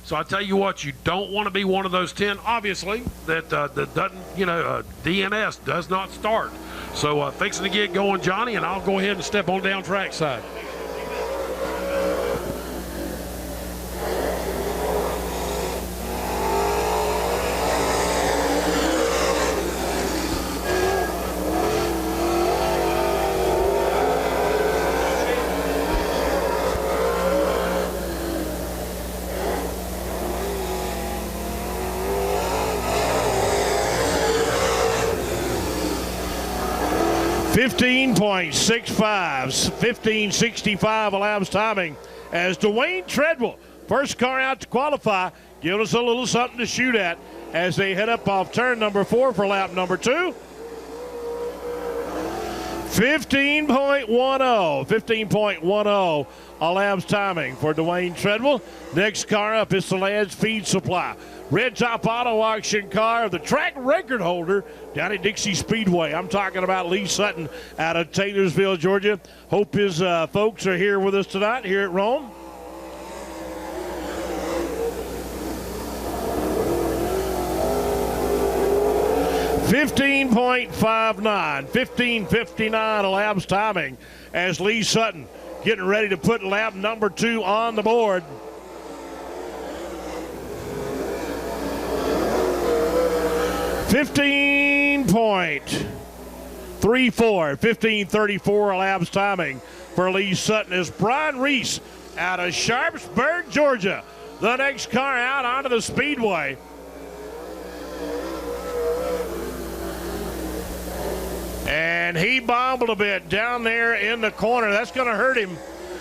So I tell you what, you don't want to be one of those 10, obviously, that doesn't, DNS does not start. So fixing to get going, Johnny, and I'll go ahead and step on down track side. $15.65 elapsed timing as Dwayne Treadwell, first car out to qualify, giving us a little something to shoot at as they head up off turn number 4 for lap number 2. 15.10 elapsed timing for Dwayne Treadwell. Next car up is the Lads Feed Supply. Red Top Auto Auction car of the track record holder down at Dixie Speedway. I'm talking about Lee Sutton out of Taylorsville, Georgia. Hope his folks are here with us tonight here at Rome. $15.59 elapsed timing as Lee Sutton getting ready to put lap number 2 on the board. $15.34 elapsed timing for Lee Sutton as Brian Reese out of Sharpsburg, Georgia. The next car out onto the Speedway. And he bobbled a bit down there in the corner. That's going to hurt him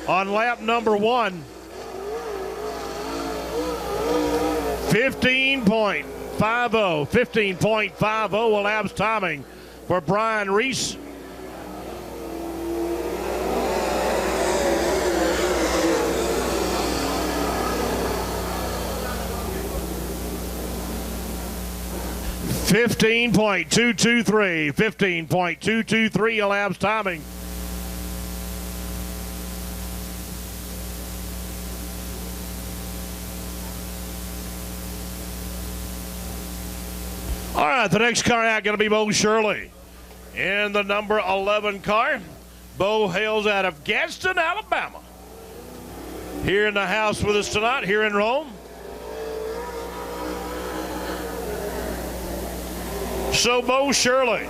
on lap number 1. 15.50 elapsed timing for Brian Reese. $15.223 elapsed timing. All right, the next car out going to be Bo Shirley in the number 11 car. Bo hails out of Gadsden, Alabama. Here in the house with us tonight, here in Rome. So Bo Shirley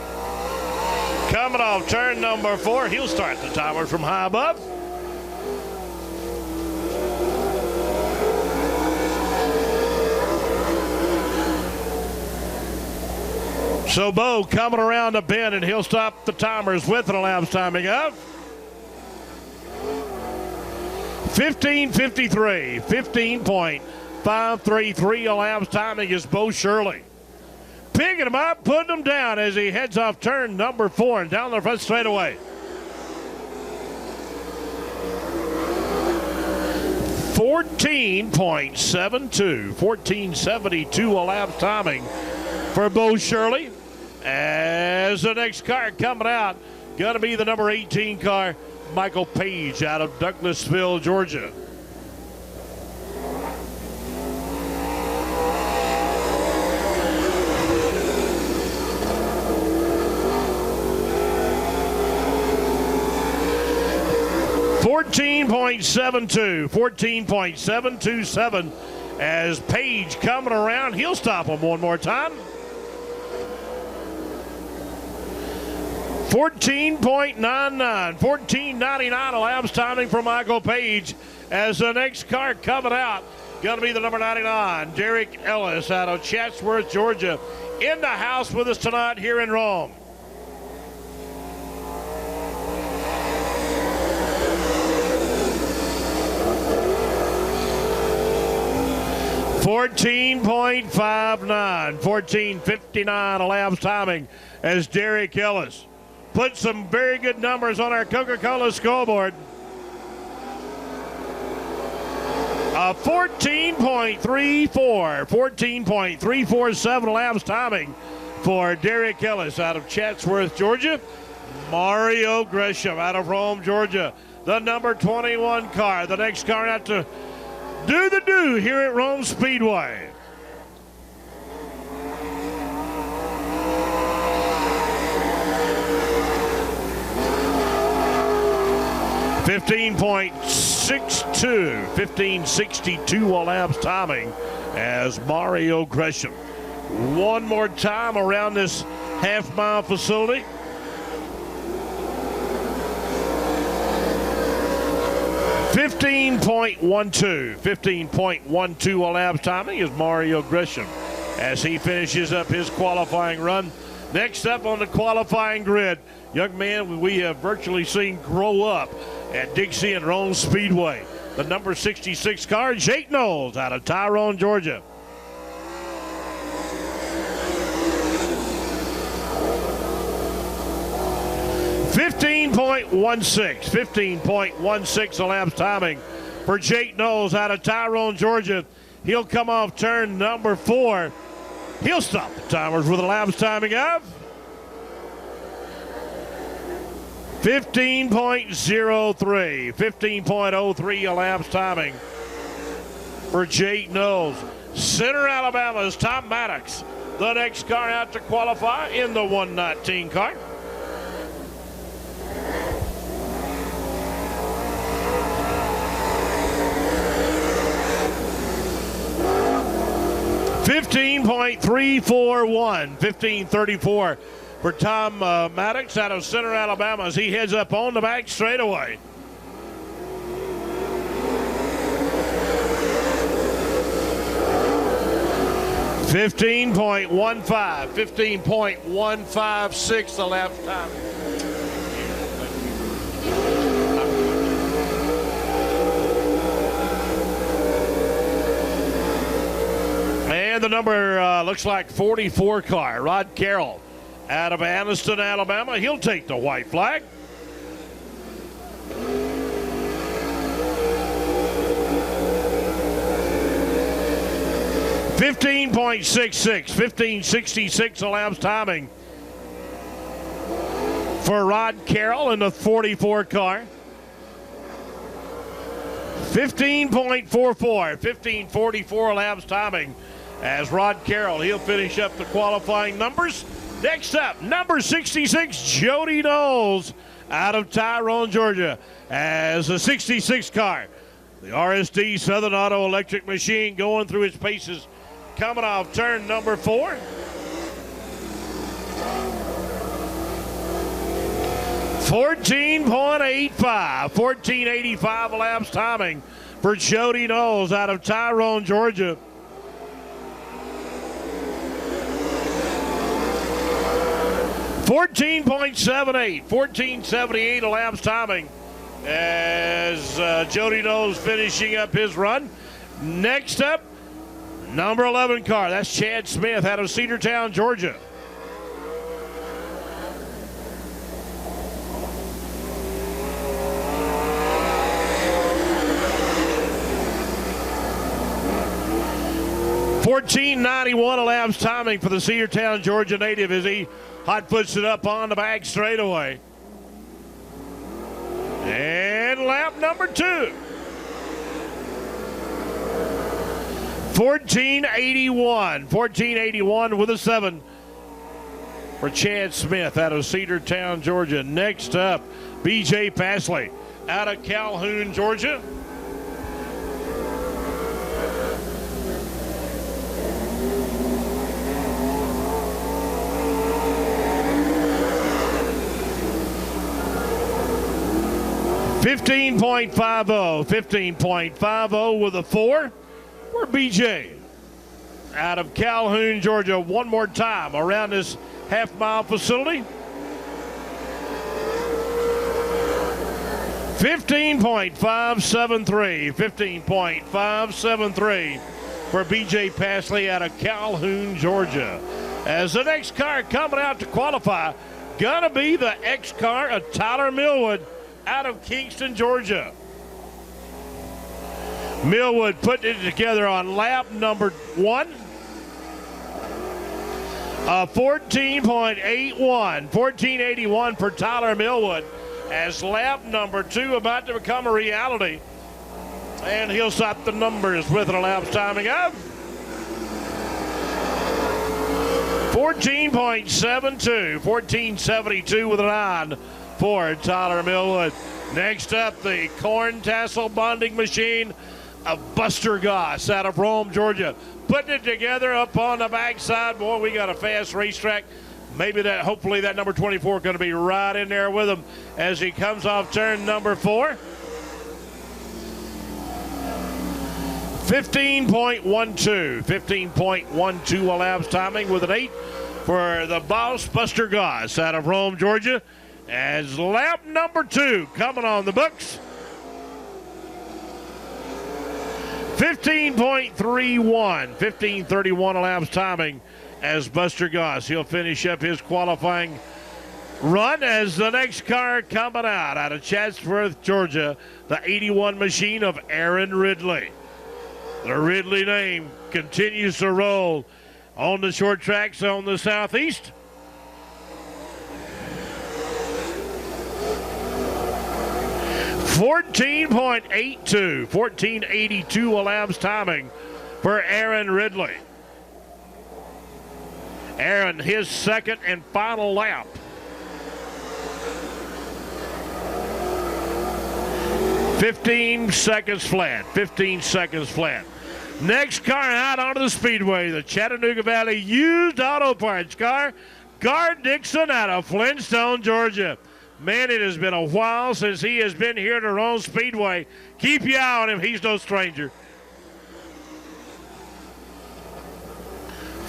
coming off turn number 4. He'll start the timer from high above. So Bo coming around the bend, and he'll stop the timers with an elapsed timing of 15.53. 15.533 elapsed timing is Bo Shirley. Picking him up, putting him down as he heads off turn number 4 and down the front straightaway. 14.72 elapsed timing for Bo Shirley. As the next car coming out, going to be the number 18 car, Michael Page out of Douglasville, Georgia. $14.727 as Page coming around. He'll stop him one more time. 14.99 elapsed timing for Michael Page as the next car coming out. Going to be the number 99, Derek Ellis out of Chatsworth, Georgia. In the house with us tonight here in Rome. $14.59 elapsed timing as Derek Ellis put some very good numbers on our Coca-Cola scoreboard. 14.347 elapsed timing for Derek Ellis out of Chatsworth, Georgia. Mario Gresham out of Rome, Georgia. The number 21 car. The next car out to Do the do here at Rome Speedway. .62 while laps timing as Mario Gresham. One more time around this half-mile facility. .12 while laps timing is Mario Gresham as he finishes up his qualifying run. Next up on the qualifying grid, young man we have virtually seen grow up at Dixie and Rome Speedway. The number 66 car, Jake Knowles out of Tyrone, Georgia. .15.16 elapsed timing for Jake Knowles out of Tyrone, Georgia. He'll come off turn number 4. He'll stop the timers with a elapsed timing of 15.03 elapsed timing for Jake Knowles. Center Alabama's Tom Maddox, the next car out to qualify in the 119 car. .15.341, 15:34 for Tom Maddox out of Center Alabama as he heads up on the back straightaway. .15.16 the lap time. And the number looks like 44 car, Rod Carroll out of Anniston, Alabama. He'll take the white flag. .15.66 elapsed timing for Rod Carroll in the 44 car. 15.44 elapsed timing as Rod Carroll, he'll finish up the qualifying numbers. Next up, number 66, Jody Knowles out of Tyrone, Georgia, as a 66 car. The RSD Southern Auto Electric Machine going through its paces, coming off turn number 4. .1485 elapsed timing for Jody Knowles out of Tyrone, Georgia. .1478 elapsed timing as Jody Knowles finishing up his run. Next up, number 11 car. That's Chad Smith out of Cedartown, Georgia. .1491 elapsed timing for the Cedartown, Georgia native as he hot puts it up on the back straightaway. And lap number 2. 1481 with a 7 for Chad Smith out of Cedartown, Georgia. Next up, BJ Pasley out of Calhoun, Georgia. .15.50 with a 4 for BJ out of Calhoun, Georgia. One more time around this half-mile facility. 15.573 for BJ Pasley out of Calhoun, Georgia. As the next car coming out to qualify, gonna be the X car of Tyler Millwood out of Kingston, Georgia. Millwood putting it together on lap number 1. 14.81 for Tyler Millwood as lap number 2 about to become a reality. And he'll stop the numbers with an elapsed timing of 14.72, 14.72 with an on for Tyler Millwood. Next up, the corn tassel bonding machine of Buster Goss out of Rome, Georgia. Putting it together up on the backside. Boy, we got a fast racetrack. Hopefully that number 24 going to be right in there with him as he comes off turn number 4. 15.12 elapsed timing with an 8 for the boss, Buster Goss out of Rome, Georgia. As lap number 2 coming on the books. 15.31 elapsed timing as Buster Goss. He'll finish up his qualifying run as the next car coming out of Chatsworth, Georgia, the 81 machine of Aaron Ridley. The Ridley name continues to roll on the short tracks on the southeast. 14.82 elapsed timing for Aaron Ridley. Aaron, his second and final lap. Fifteen seconds flat. Next car out onto the Speedway, the Chattanooga Valley used auto parts car, Guard Dixon out of Flintstone, Georgia. Man, it has been a while since he has been here to Rome Speedway. Keep your eye on him. He's no stranger.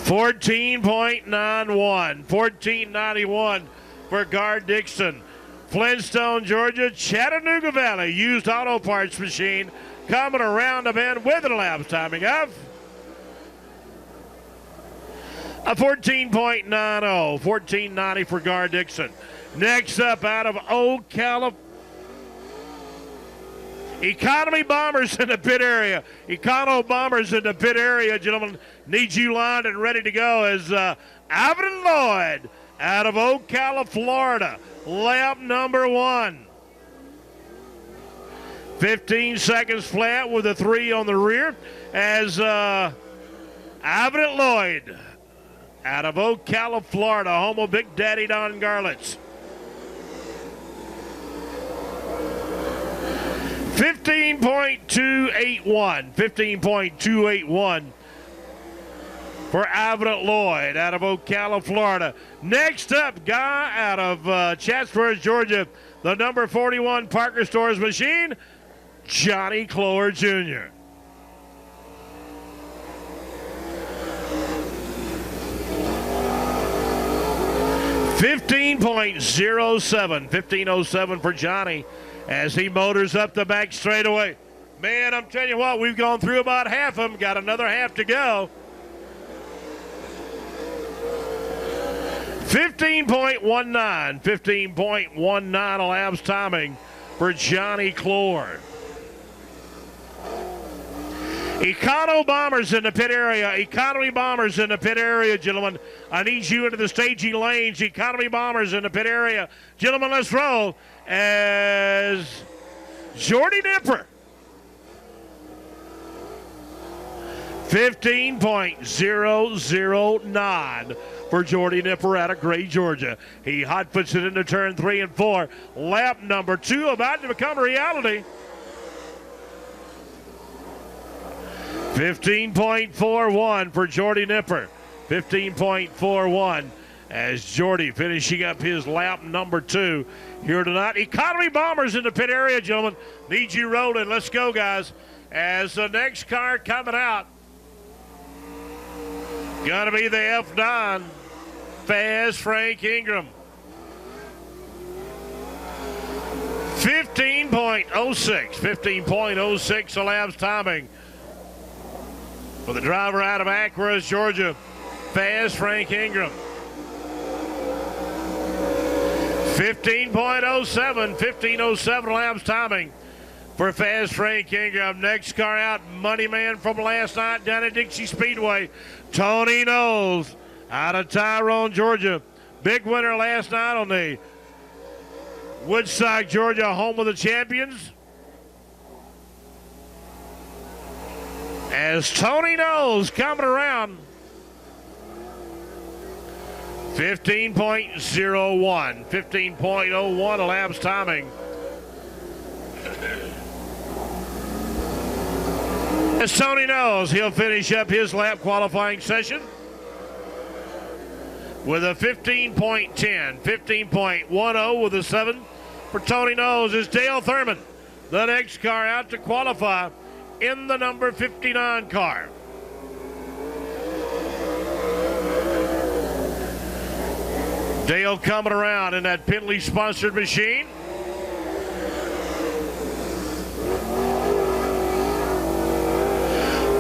14.91 for Guard Dixon. Flintstone, Georgia, Chattanooga Valley used auto parts machine coming around the bend with an elapsed timing of a 14.90 for Guard Dixon. Next up out of Ocala, Economy Bombers in the pit area. Econo Bombers in the pit area, gentlemen. Need you lined and ready to go as Avon Lloyd out of Ocala, Florida. Lap number 1. 15 seconds flat with a 3 on the rear as Avon Lloyd out of Ocala, Florida, home of Big Daddy Don Garlitz. 15.281 for Avon Lloyd out of Ocala, Florida. Next up, guy out of Chatsworth, Georgia, the number 41 Parker Stores machine, Johnny Cloer Jr. $15.07 for Johnny as he motors up the back straightaway. Man, I'm telling you what, we've gone through about half of them. Got another half to go. 15.19 elapsed timing for Johnny Cloer. Econo Bombers in the pit area. Economy Bombers in the pit area, gentlemen. I need you into the staging lanes. Economy Bombers in the pit area. Gentlemen, let's roll as Jordy Nipper. 15.009 for Jordy Nipper out of Gray, Georgia. He hot puts it into turn 3 and 4. Lap number 2 about to become a reality. 15.41 for Jordy Nipper. 15.41 as Jordy finishing up his lap number 2 here tonight. Economy Bombers in the pit area, gentlemen. Need you rolling. Let's go, guys. As the next car coming out, gonna be the F9, Fast Frank Ingram. 15.06 elapsed timing for the driver out of Acworth, Georgia, Fast Frank Ingram. 15.07 elapsed timing for Fast Frank Ingram. Next car out, Money Man from last night down at Dixie Speedway, Tony Knowles out of Tyrone, Georgia. Big winner last night on the Woodstock, Georgia, home of the champions. As Tony Knowles coming around. 15.01. 15.01 elapsed timing. As Tony Knowles, he'll finish up his lap qualifying session with a 15.10. 15.10 with a 7 for Tony Knowles is Dale Thurman. The next car out to qualify in the number 59 car. Dale coming around in that Penley-sponsored machine.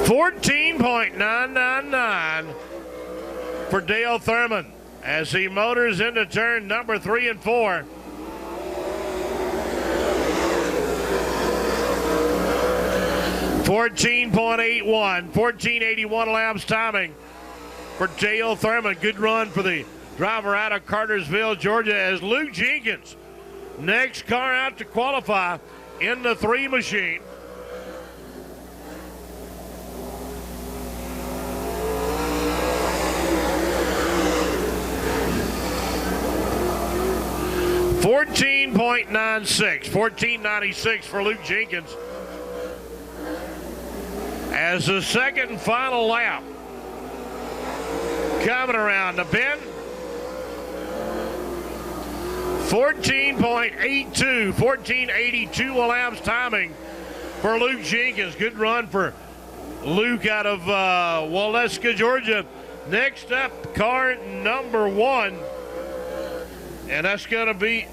$14.999 for Dale Thurman as he motors into turn number 3 and 4. $14.81 laps timing for Dale Thurman. Good run for the driver out of Cartersville, Georgia, as Luke Jenkins, next car out to qualify in the 3 machine. $14.96 for Luke Jenkins as the second and final lap coming around the bend. 14.82 laps timing for Luke Jenkins. Good run for Luke out of Waleska, Georgia. Next up, car number 1, and that's going to be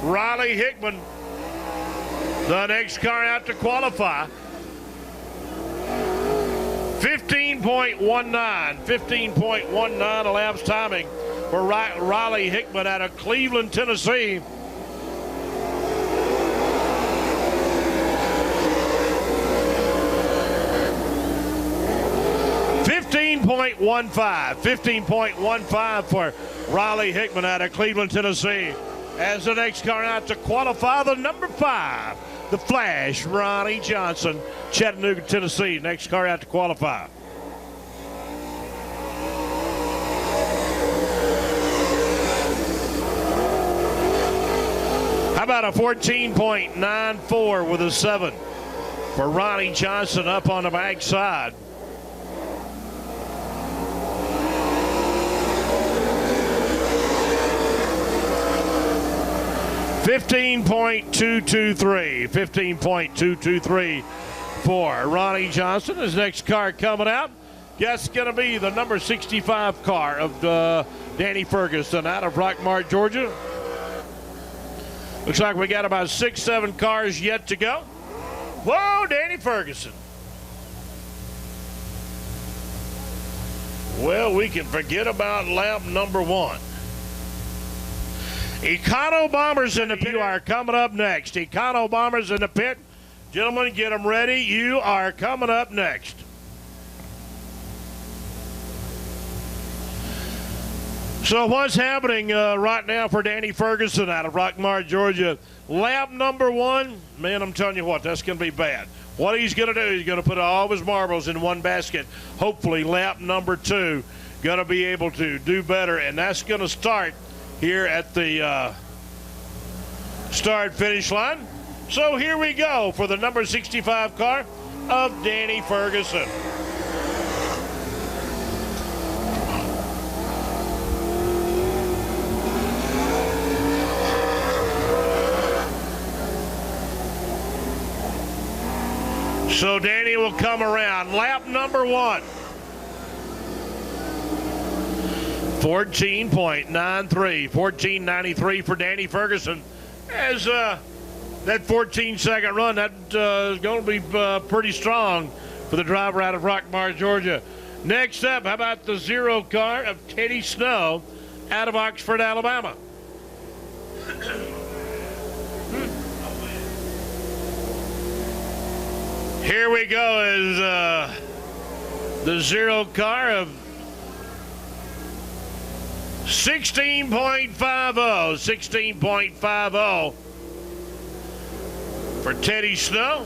Riley Hickman, the next car out to qualify. 15.19 elapsed timing for Riley Hickman out of Cleveland, Tennessee. $15.15 for Riley Hickman out of Cleveland, Tennessee. As the next car out to qualify, the number 5, the Flash, Ronnie Johnson, Chattanooga, Tennessee. Next car out to qualify. How about a 14.94 with a 7 for Ronnie Johnson up on the backside. $15.223 for Ronnie Johnson. His next car coming out, that's going to be the number 65 car of Danny Ferguson out of Rockmart, Georgia. Looks like we got about 6-7 cars yet to go. Whoa, Danny Ferguson. Well, we can forget about lap number 1. Econo Bombers in the pit. You are coming up next. Econo Bombers in the pit. Gentlemen, get them ready. You are coming up next. So what's happening right now for Danny Ferguson out of Rockmart, Georgia? Lap number 1, man, I'm telling you what, that's going to be bad. What he's going to do, he's going to put all of his marbles in one basket. Hopefully lap number 2 going to be able to do better, and that's going to start here at the start-finish line. So here we go for the number 65 car of Danny Ferguson. So Danny will come around. Lap number 1. 14.93, 14.93 for Danny Ferguson. As that 14-second run, that's going to be pretty strong for the driver out of Rockmart, Georgia. Next up, how about the 0 car of Teddy Snow out of Oxford, Alabama? Here we go as the 0 car of 16.50 for Teddy Snow.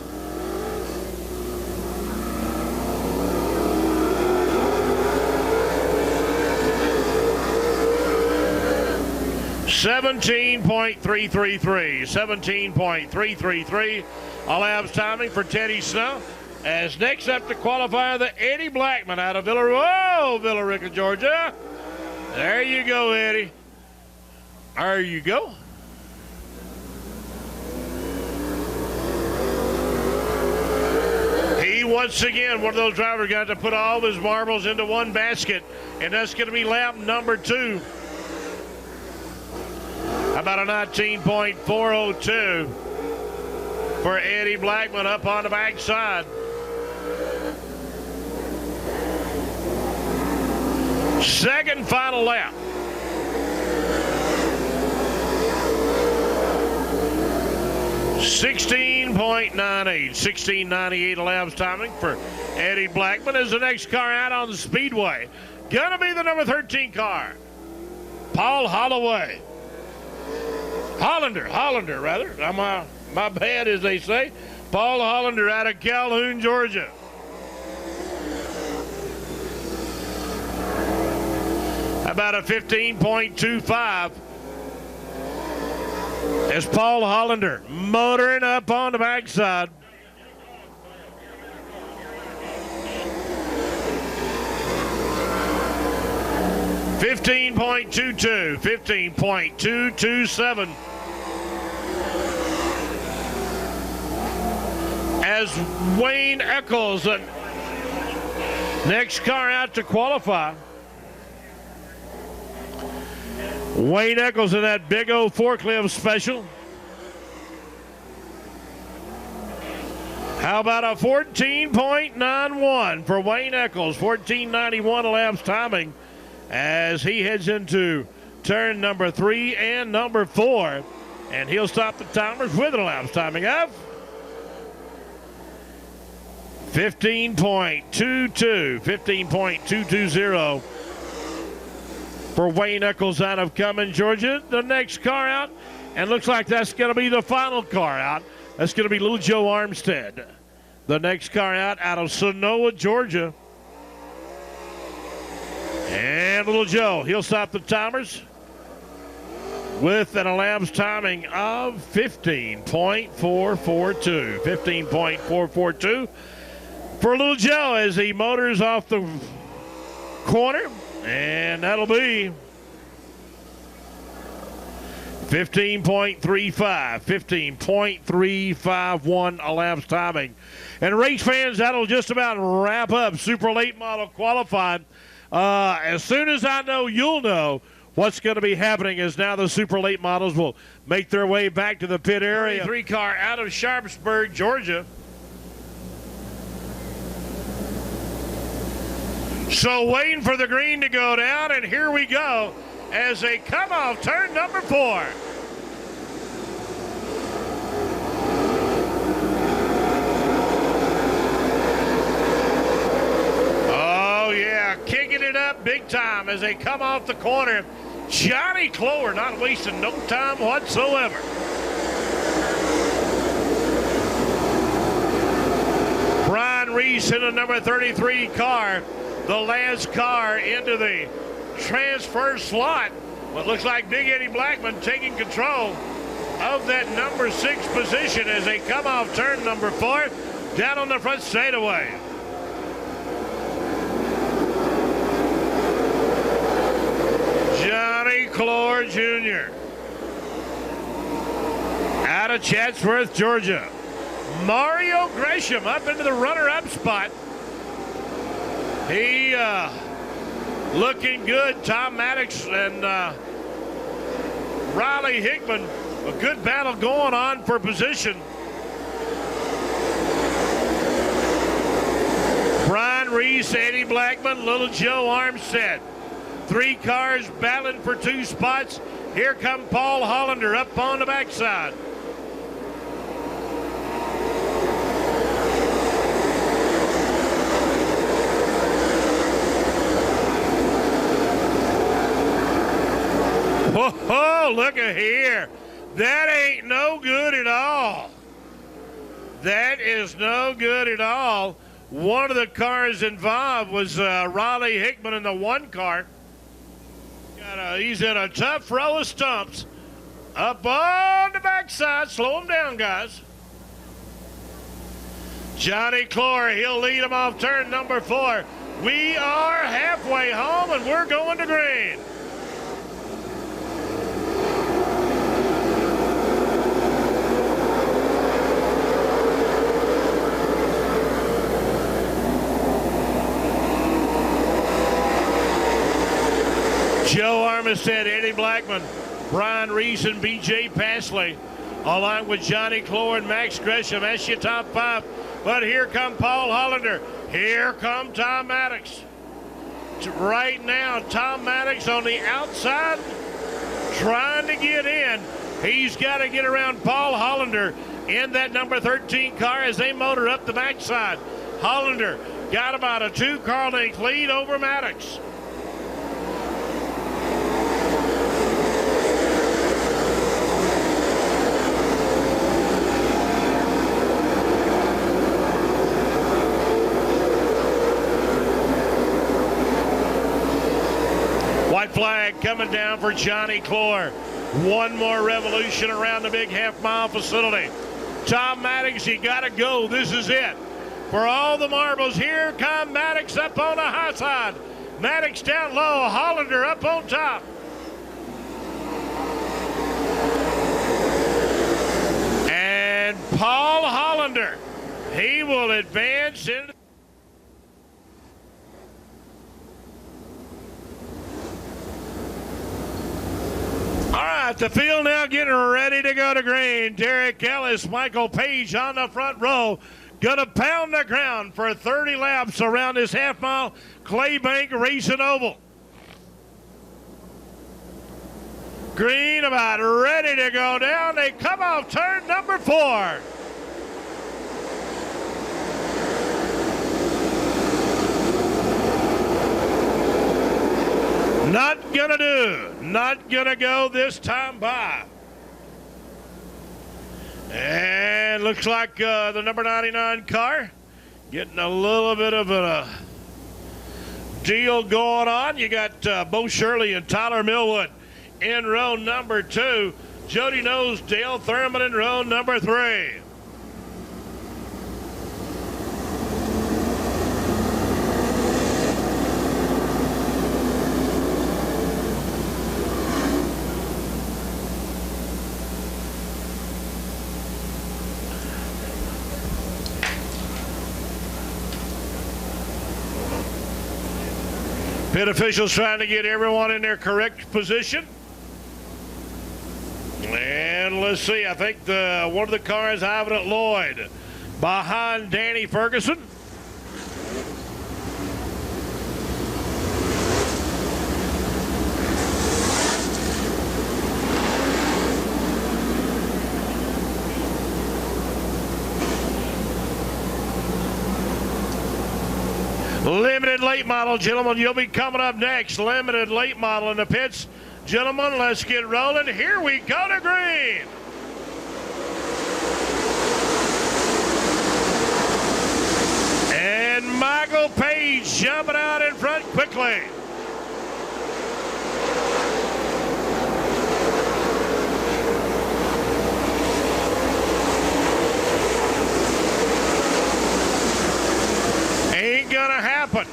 17.333. 17.333. All laps timing for Teddy Snow. As next up to qualify, the Eddie Blackman out of Villarica, Georgia. There you go, Eddie. There you go. He, once again, one of those drivers got to put all of his marbles into one basket, and that's going to be lap number 2. About a 19.402 for Eddie Blackman up on the backside. Second final lap. $16.98 laps timing for Eddie Blackman as the next car out on the Speedway. Gonna be the number 13 car, Paul Holloway. Hollander, rather. My bad, as they say. Paul Hollander out of Calhoun, Georgia. About a 15.25 as Paul Hollander motoring up on the backside. $15.227 as Wayne Eccles, the next car out to qualify. Wayne Eccles in that big old forklift special. How about a 14.91 for Wayne Eccles? 14.91 laps timing as he heads into turn number 3 and number 4. And he'll stop the timers with a laps timing of 15.220 for Wayne Eccles out of Cumming, Georgia. The next car out, and looks like that's going to be the final car out. That's going to be Little Joe Armstead. The next car out of Sonoa, Georgia. And Little Joe, he'll stop the timers with an elapsed timing of 15.442. 15.442 for Little Joe as he motors off the corner. And that'll be 15.35, 15.351 elapsed timing. And race fans, that'll just about wrap up Super Late Model qualifying. As soon as I know, you'll know what's going to be happening as now the Super Late Models will make their way back to the pit area. 3 car out of Sharpsburg, Georgia. So waiting for the green to go down, and here we go as they come off turn number 4. Oh yeah, kicking it up big time as they come off the corner. Johnny Clower not wasting no time whatsoever. Brian Reese in the number 33 car. The last car into the transfer slot. What looks like Big Eddie Blackman taking control of that number 6 position as they come off turn number 4 down on the front straightaway. Johnny Clore Jr. out of Chatsworth, Georgia. Mario Gresham up into the runner-up spot. He looking good. Tom Maddox and Riley Hickman, a good battle going on for position. Brian Reese, Eddie Blackman, Little Joe Armstead. 3 cars battling for 2 spots. Here come Paul Hollander up on the backside. Oh, look at here. That ain't no good at all. That is no good at all. One of the cars involved was Raleigh Hickman in the 1 car. He's in a tough row of stumps Up on the backside. Slow him down, guys. Johnny Clore, he'll lead him off turn number 4. We are halfway home, and we're going to green. Joe Armistead, Eddie Blackman, Brian Reese, and B.J. Passley, along with Johnny Clore and Max Gresham. That's your top 5. But here come Paul Hollander. Here come Tom Maddox. Right now, Tom Maddox on the outside trying to get in. He's got to get around Paul Hollander in that number 13 car as they motor up the backside. Hollander got about a 2-car length lead over Maddox. White flag coming down for Johnny Clore. One more revolution around the big half-mile facility. Tom Maddox, you got to go. This is it. For all the marbles, here come Maddox up on the high side. Maddox down low, Hollander up on top. And Paul Hollander, he will advance into all right, the field now getting ready to go to green. Derek Ellis, Michael Page on the front row. Gonna pound the ground for 30 laps around this half-mile Claybank Racing Oval. Green about ready to go down. They come off turn number 4. Not gonna do. Not gonna go this time by. And looks like the number 99 car getting a little bit of a deal going on. You got Bo Shirley and Tyler Millwood in row number 2. Jody Knowles, Dale Thurman in row number 3. Pit officials trying to get everyone in their correct position. And let's see, I think one of the cars having it Lloyd behind Danny Ferguson. Limited late model, gentlemen, you'll be coming up next. Limited late model in the pits. Gentlemen, let's get rolling. Here we go to green. And Michael Page jumping out in front quickly. Ain't gonna happen.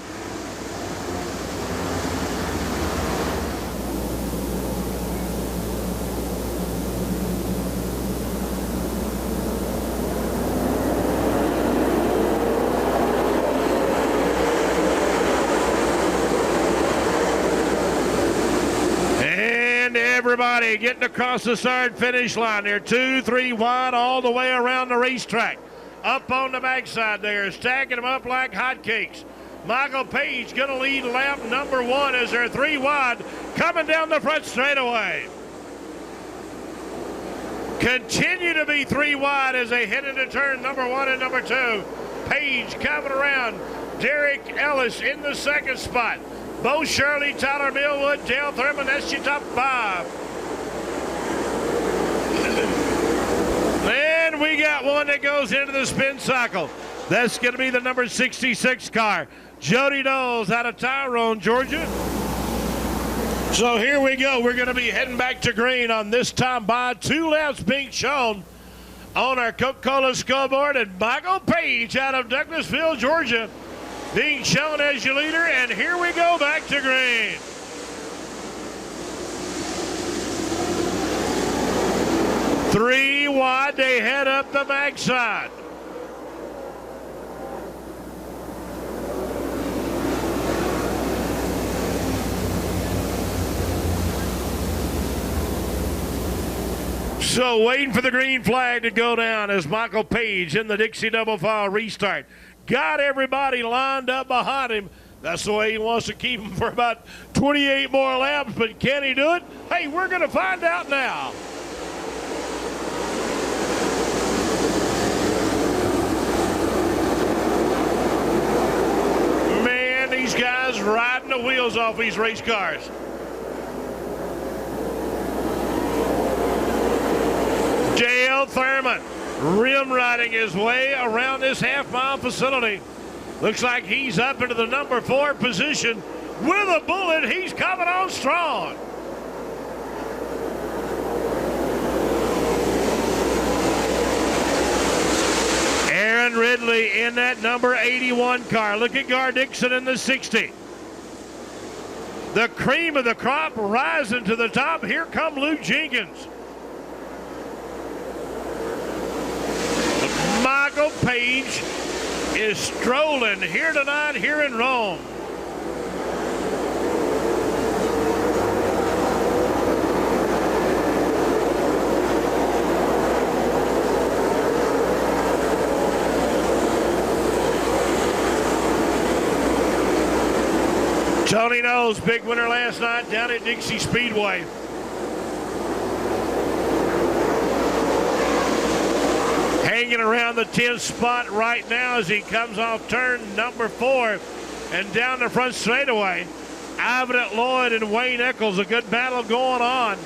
And everybody getting across the start finish line. They're 2-3 wide all the way around the racetrack. Up on the backside there, stacking them up like hotcakes. Michael Page going to lead lap number 1 as they're 3 wide, coming down the front straightaway. Continue to be 3 wide as they head into turn number 1 and number 2. Page coming around. Derek Ellis in the second spot. Bo Shirley, Tyler Millwood, Dale Thurman, that's your top 5. And we got one that goes into the spin cycle. That's going to be the number 66 car. Jody Knowles out of Tyrone, Georgia. So here we go. We're going to be heading back to green on this time by 2 laps being shown on our Coca-Cola scoreboard. And Michael Page out of Douglasville, Georgia, being shown as your leader. And here we go back to green. Three wide, they head up the backside. So waiting for the green flag to go down as Michael Page in the Dixie double file restart. Got everybody lined up behind him. That's the way he wants to keep them for about 28 more laps, but can he do it? Hey, we're going to find out now. Man, these guys riding the wheels off these race cars. Dale Thurman rim riding his way around this half-mile facility. Looks like he's up into the number 4 position with a bullet. He's coming on strong. Aaron Ridley in that number 81 car. Look at Gar Dixon in the 60. The cream of the crop rising to the top. Here come Luke Jenkins. Michael Page is strolling here tonight here in Rome. Tony Knowles, big winner last night down at Dixie Speedway. Hanging around the 10th spot right now as he comes off turn number 4 and down the front straightaway. Ivan Lloyd and Wayne Eccles, a good battle going on.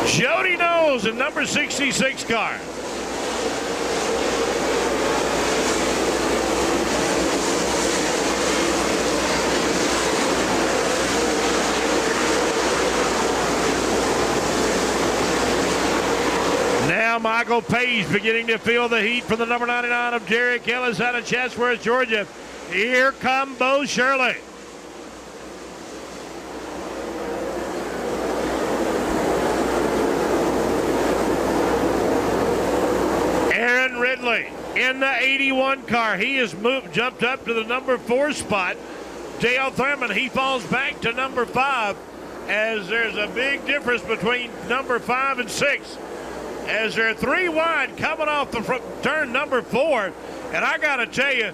Jody Knowles in number 66 car. Now Michael Page beginning to feel the heat from the number 99 of Derek Ellis out of Chatsworth, Georgia. Here come Bo Shirley. Aaron Ridley in the 81 car. He has jumped up to the number 4 spot. Dale Thurman, he falls back to number 5 as there's a big difference between number 5 and 6. As they're 3 wide coming off the turn number 4. And I got to tell you,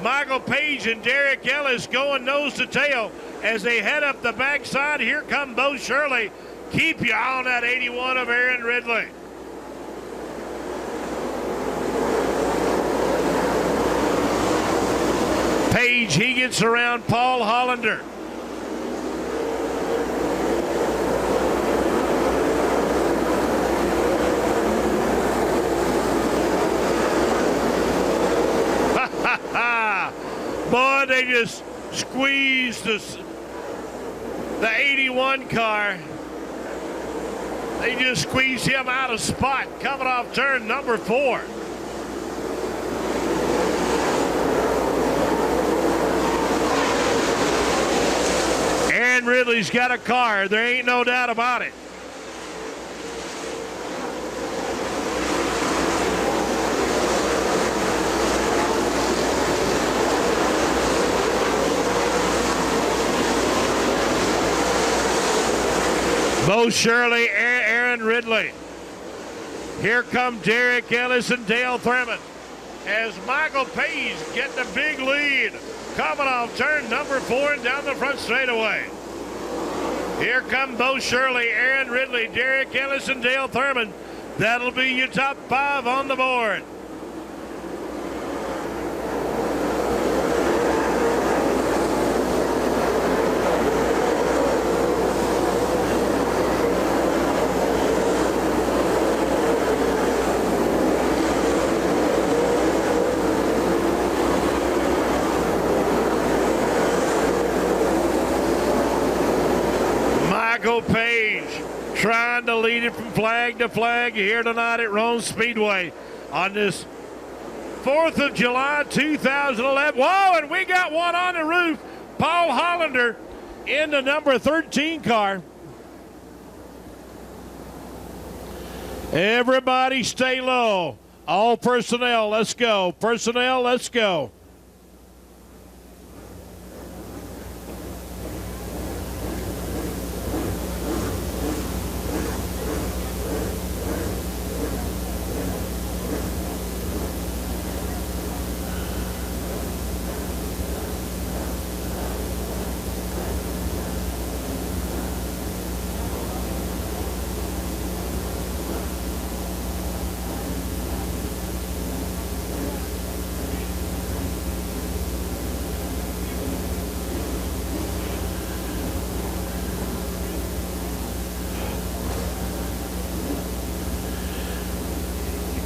Michael Page and Derek Ellis going nose to tail as they head up the backside. Here come Bo Shirley. Keep you on that 81 of Aaron Ridley. Page, he gets around Paul Hollander. Boy, they just squeezed the 81 car. They just squeezed him out of spot coming off turn number 4. Aaron Ridley's got a car. There ain't no doubt about it. Bo Shirley, Aaron Ridley. Here come Derek Ellis and Dale Thurman as Michael Page getting a big lead. Coming off turn number 4 and down the front straightaway. Here come Bo Shirley, Aaron Ridley, Derek Ellis, and Dale Thurman. That'll be your top 5 on the board. Michael Page trying to lead it from flag to flag here tonight at Rome Speedway on this 4th of July 2011. Whoa, and we got one on the roof. Paul Hollander in the number 13 car. Everybody stay low. All personnel, let's go. Personnel, let's go.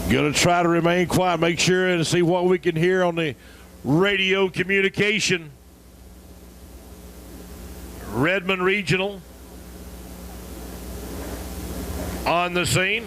Going to try to remain quiet, make sure and see what we can hear on the radio communication. Redmond Regional on the scene.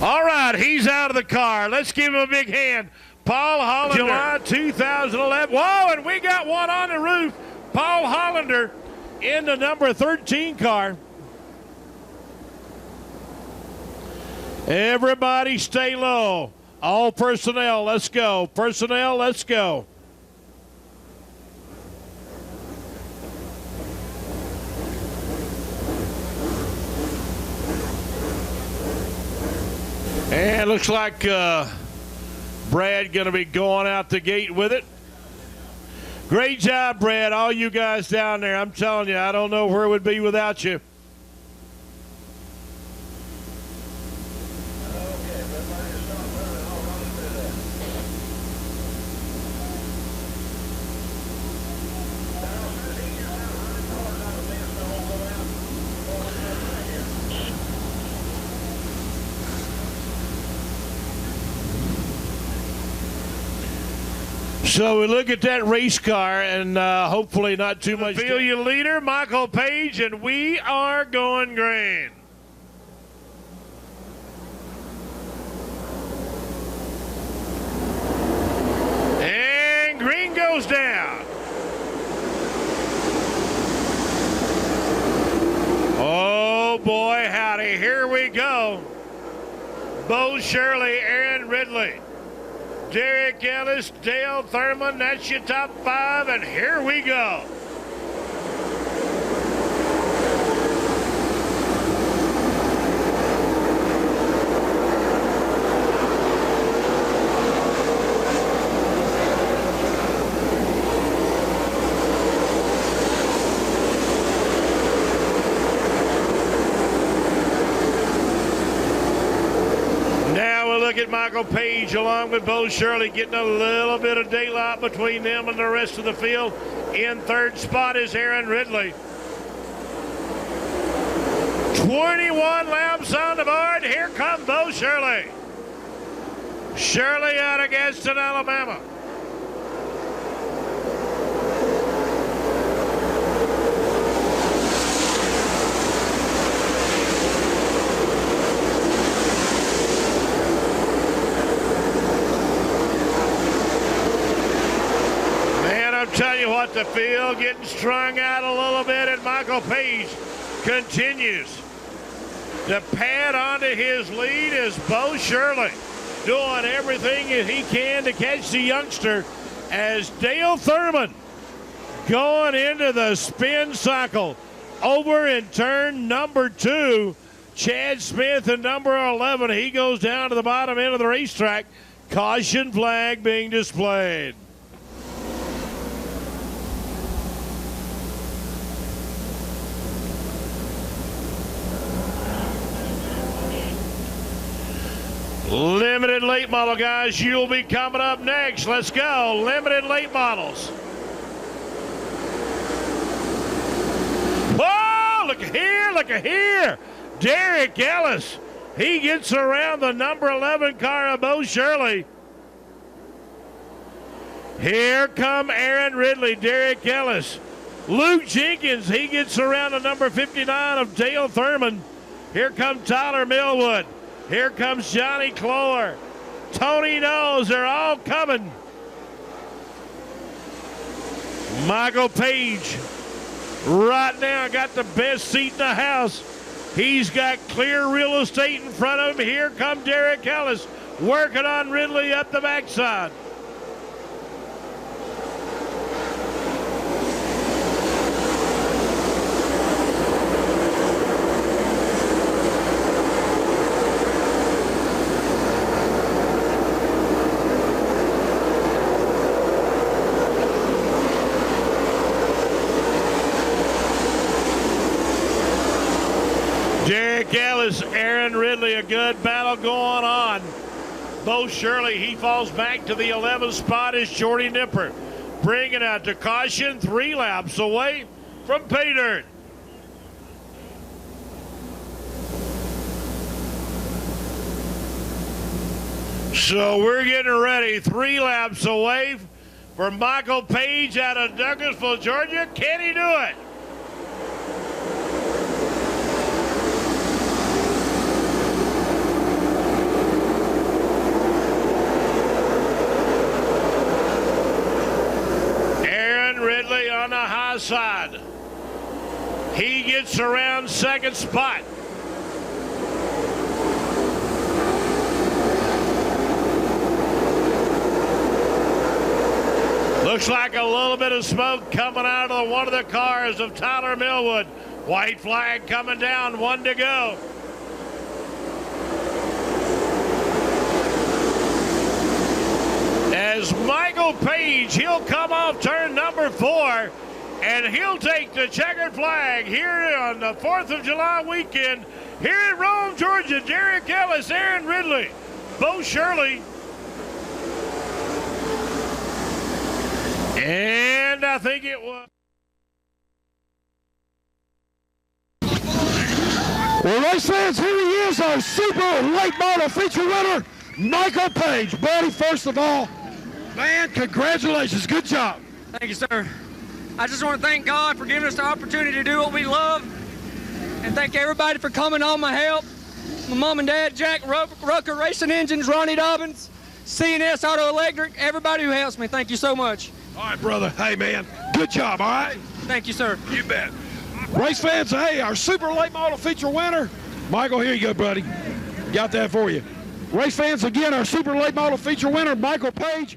All right, he's out of the car. Let's give him a big hand. Paul Hollander. July 2011. Whoa, and we got one on the roof. Paul Hollander in the number 13 car. Everybody stay low. All personnel, let's go. Personnel, let's go. And looks like Brad going to be going out the gate with it. Great job, Brad. All you guys down there. I'm telling you, I don't know where it would be without you. So we look at that race car, and hopefully not too much. Feel your leader, Michael Page, and we are going green. And green goes down. Oh boy, howdy, here we go. Bo Shirley, Aaron Ridley, Derek Ellis, Dale Thurman, that's your top five, and here we go. Look at Michael Page along with Bo Shirley getting a little bit of daylight between them and the rest of the field. In third spot is Aaron Ridley. 21 laps on the board. Here comes Bo Shirley. Shirley out of Gadsden, Alabama. Tell you what, the field getting strung out a little bit, and Michael Page continues to pad onto his lead as Bo Shirley doing everything that he can to catch the youngster as Dale Thurman going into the spin cycle over in turn number 2. Chad Smith in number 11, he goes down to the bottom end of the racetrack. Caution flag being displayed. Limited late model, guys. You'll be coming up next. Let's go. Limited late models. Whoa, look at here, look at here. Derek Ellis. He gets around the number 11 car of Bo Shirley. Here come Aaron Ridley, Derek Ellis. Luke Jenkins, he gets around the number 59 of Dale Thurman. Here comes Tyler Millwood. Here comes Johnny Clower. Tony Knowles, they're all coming. Michael Page, right now, got the best seat in the house. He's got clear real estate in front of him. Here comes Derek Ellis, working on Ridley up the backside. Derek Ellis, Aaron Ridley, a good battle going on. Bo Shirley, he falls back to the 11th spot as Shorty Nipper. Bringing out to caution, 3 laps away from pay dirt. So we're getting ready, 3 laps away for Michael Page out of Douglasville, Georgia. Can he do it? On the high side. He gets around 2nd spot. Looks like a little bit of smoke coming out of one of the cars of Tyler Millwood. White flag coming down, 1 to go. As Michael Page, he'll come off turn number 4, and he'll take the checkered flag here on the 4th of July weekend here in Rome, Georgia. Derek Ellis, Aaron Ridley, Bo Shirley. And I think it was. Well, race fans, here he is, our super late model feature winner, Michael Page. Buddy, first of all, man, congratulations. Good job. Thank you, sir. I just want to thank God for giving us the opportunity to do what we love, and thank everybody for coming on my help. My mom and dad, Jack Rucker Racing Engines, Ronnie Dobbins, C&S Auto Electric, everybody who helps me. Thank you so much. All right, brother. Hey, man, good job, all right? Thank you, sir. You bet. Race fans, hey, our super late model feature winner, Michael, here you go, buddy. Got that for you. Race fans, again, our super late model feature winner, Michael Page.